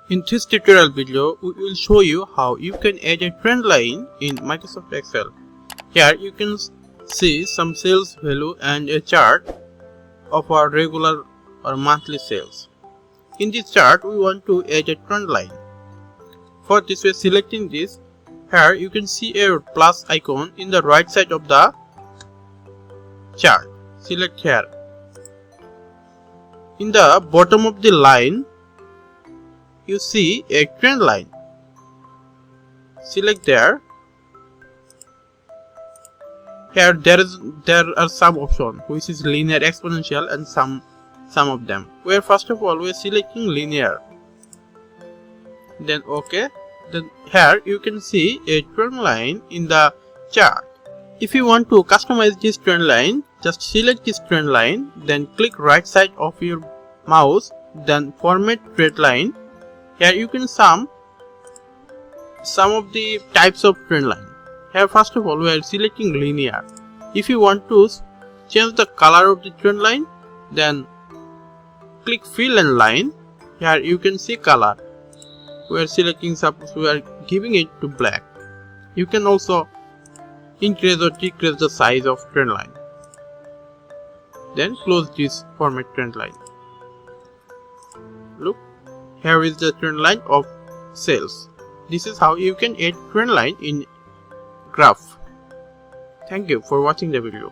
In this tutorial video, we will show you how you can add a trend line in Microsoft Excel. Here you can see some sales value and a chart of our regular or monthly sales. In this chart, we want to add a trend line. For this, we are selecting this. Here you can see a plus icon in the right side of the chart. Select here. In the bottom of the line, you see a trend line. Select there. Here there are some options, which is linear, exponential, and some of them. Where first of all we are selecting linear. Then OK. Then here you can see a trend line in the chart. If you want to customize this trend line, just select this trend line, then click right side of your mouse, then format trend line. Here you can some of the types of trend line. Here first of all we are selecting linear. If you want to change the color of the trend line, then click fill and line. Here you can see color. We are selecting, suppose we are giving it to black. You can also increase or decrease the size of trend line. Then close this format trend line. Look. Here is the trend line of sales. This is how you can add trend line in graph. Thank you for watching the video.